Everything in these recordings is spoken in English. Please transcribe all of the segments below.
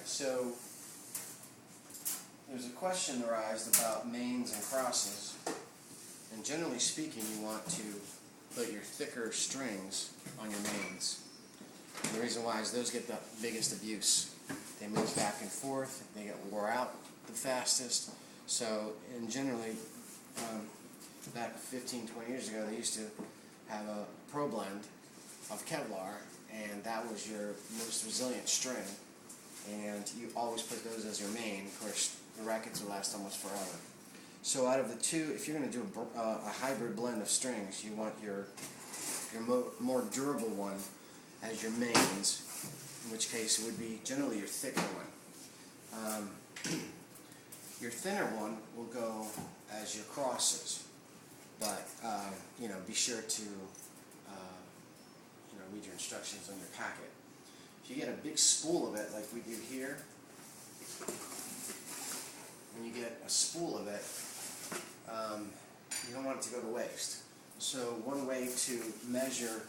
So there's a question arised about mains and crosses, and generally speaking you want to put your thicker strings on your mains. And the reason why is those get the biggest abuse. They move back and forth, they get wore out the fastest. So, and generally, back 15, 20 years ago, they used to have a pro blend of Kevlar, and that was your most resilient string. And you always put those as your main. Of course, the rackets will last almost forever. So out of the two, if you're going to do a hybrid blend of strings, you want your more durable one as your mains, in which case it would be generally your thicker one. Your thinner one will go as your crosses, but be sure to read your instructions on your packet. If you get a big spool of it, like we do here, when you get a spool of it, you don't want it to go to waste. So one way to measure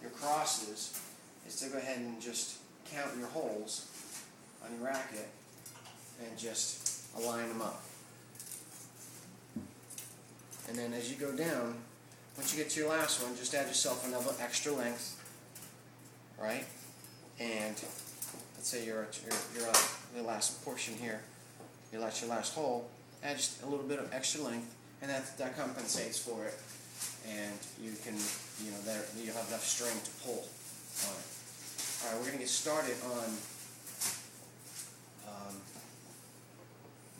your crosses is to go ahead and just count your holes on your racket and just align them up. And then as you go down, once you get to your last one, just add yourself another extra length, right? And let's say you're at the last portion here, your last hole, add just a little bit of extra length, and that compensates for it, and you can, you'll have enough string to pull on it. All right, we're going to get started on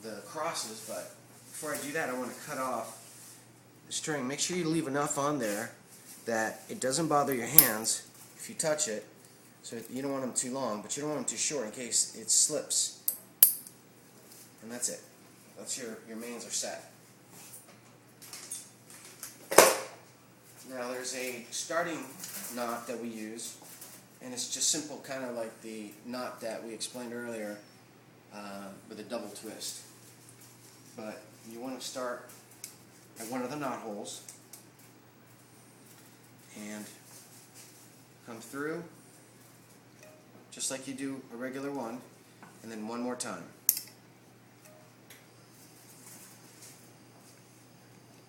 the crosses, but before I do that, I want to cut off the string. Make sure you leave enough on there that it doesn't bother your hands if you touch it. So you don't want them too long, but you don't want them too short in case it slips. And that's it. That's your mains are set. Now there's a starting knot that we use, and it's just simple, kind of like the knot that we explained earlier with a double twist. But you want to start at one of the knot holes and come through just like you do a regular one, and then one more time.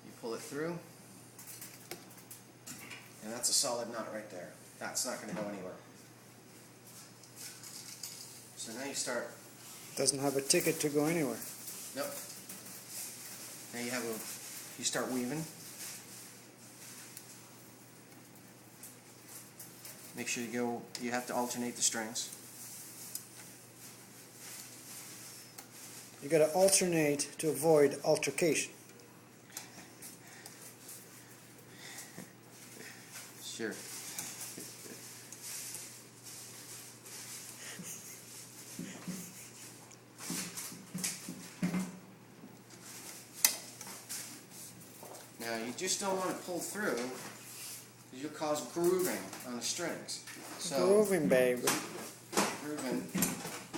You pull it through, and that's a solid knot right there. That's not going to go anywhere. So now you start. Doesn't have a ticket to go anywhere. Nope. Now you start weaving. Make sure you have to alternate the strings. You got to alternate to avoid altercation. Sure. Now you just don't want to pull through, because you'll cause grooving on the strings. So, grooving, baby. Grooving.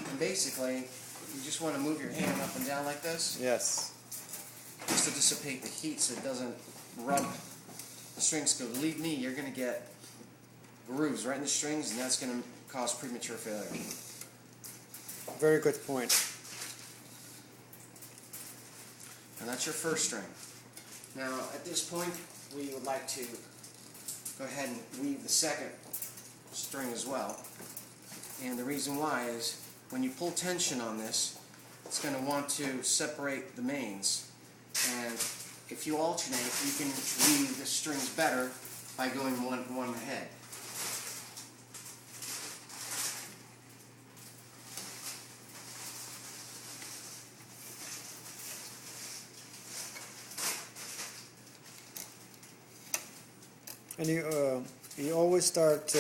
And basically, you just want to move your hand up and down like this. Yes. Just to dissipate the heat so it doesn't rub the strings. Because believe me, you're going to get grooves right in the strings, and that's going to cause premature failure. Very good point. And that's your first string. Now, at this point, we would like to go ahead and weave the second string as well. And the reason why is when you pull tension on this, it's going to want to separate the mains. And if you alternate, you can weave the strings better by going one ahead. And you always start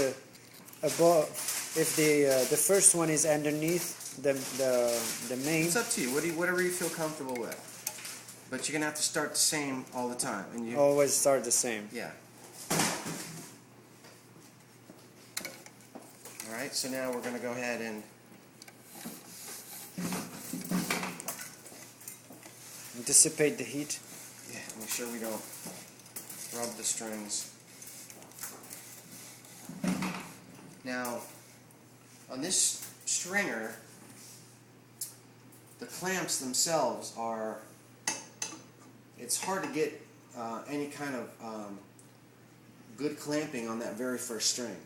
above. If the first one is underneath the main. It's up to you. Whatever you feel comfortable with. But you're gonna have to start the same all the time. And you always start the same. Yeah. All right. So now we're gonna go ahead and dissipate the heat. Yeah. Make sure we don't rub the strings. Now, on this stringer, the clamps themselves are, it's hard to get any kind of good clamping on that very first string.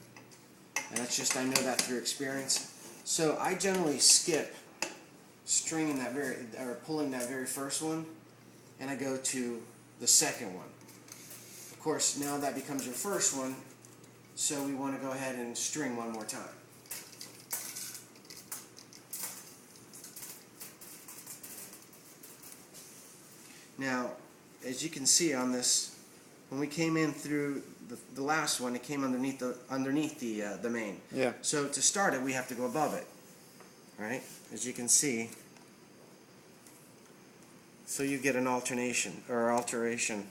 And that's just, I know that through experience. So I generally skip stringing that or pulling that very first one, and I go to the second one. Of course, now that becomes your first one, so we want to go ahead and string one more time. Now, as you can see on this, when we came in through the last one, it came underneath the main. Yeah. So to start it, we have to go above it, right? As you can see. So you get an alternation, or alteration,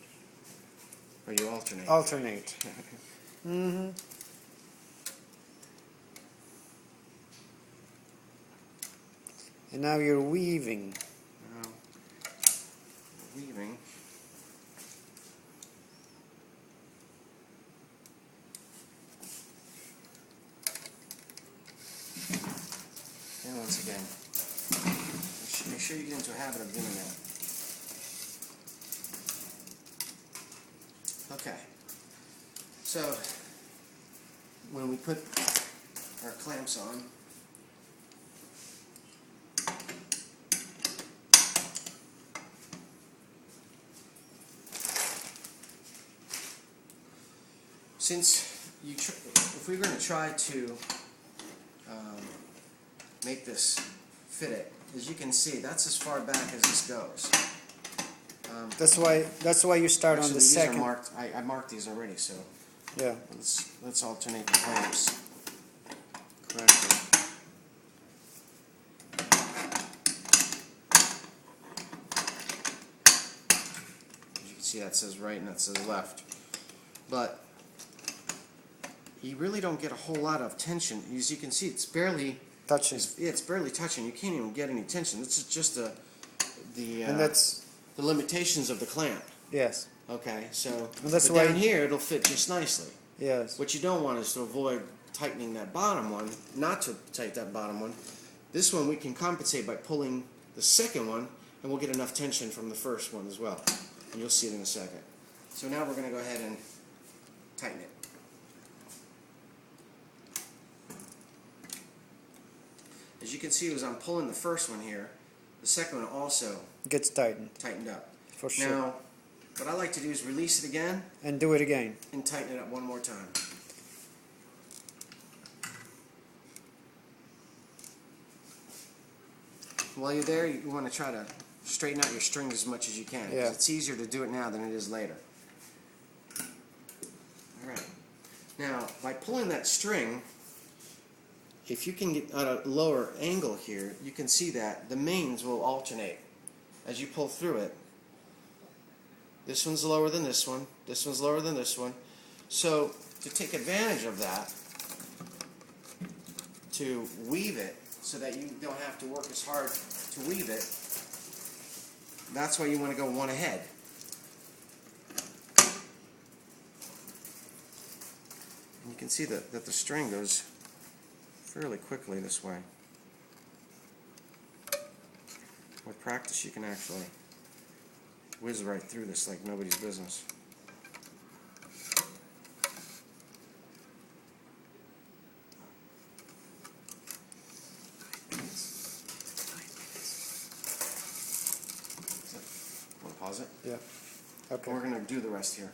or you alternate. Alternate. Mm-hmm. And now you're weaving. Now, weaving. And once again, make sure you get into a habit of doing that. Okay, so when we put our clamps on, since if we were going to try to make this fit it, as you can see, that's as far back as this goes. That's why you start on the second. I marked these already, so yeah. Let's alternate the clamps correctly. As you can see, that says right and that says left, but you really don't get a whole lot of tension. As you can see, it's barely touching. It's barely touching. You can't even get any tension. This is just and that's the limitations of the clamp. Yes. Okay, so that's why down here it'll fit just nicely. Yes. What you don't want is to avoid tightening that bottom one, not to tighten that bottom one. This one we can compensate by pulling the second one, and we'll get enough tension from the first one as well. And you'll see it in a second. So now we're going to go ahead and tighten it. As you can see, as I'm pulling the first one here, the second one also gets tightened up. For sure. Now, what I like to do is release it again. And do it again. And tighten it up one more time. While you're there, you want to try to straighten out your strings as much as you can. Yeah. It's easier to do it now than it is later. Alright. Now, by pulling that string, if you can get at a lower angle here, you can see that the mains will alternate as you pull through it. This one's lower than this one. This one's lower than this one. So, to take advantage of that, to weave it so that you don't have to work as hard to weave it, that's why you want to go one ahead. And you can see that the string goes fairly quickly this way. With practice, you can actually whiz right through this like nobody's business. Want to pause it? Yeah. Okay. We're going to do the rest here.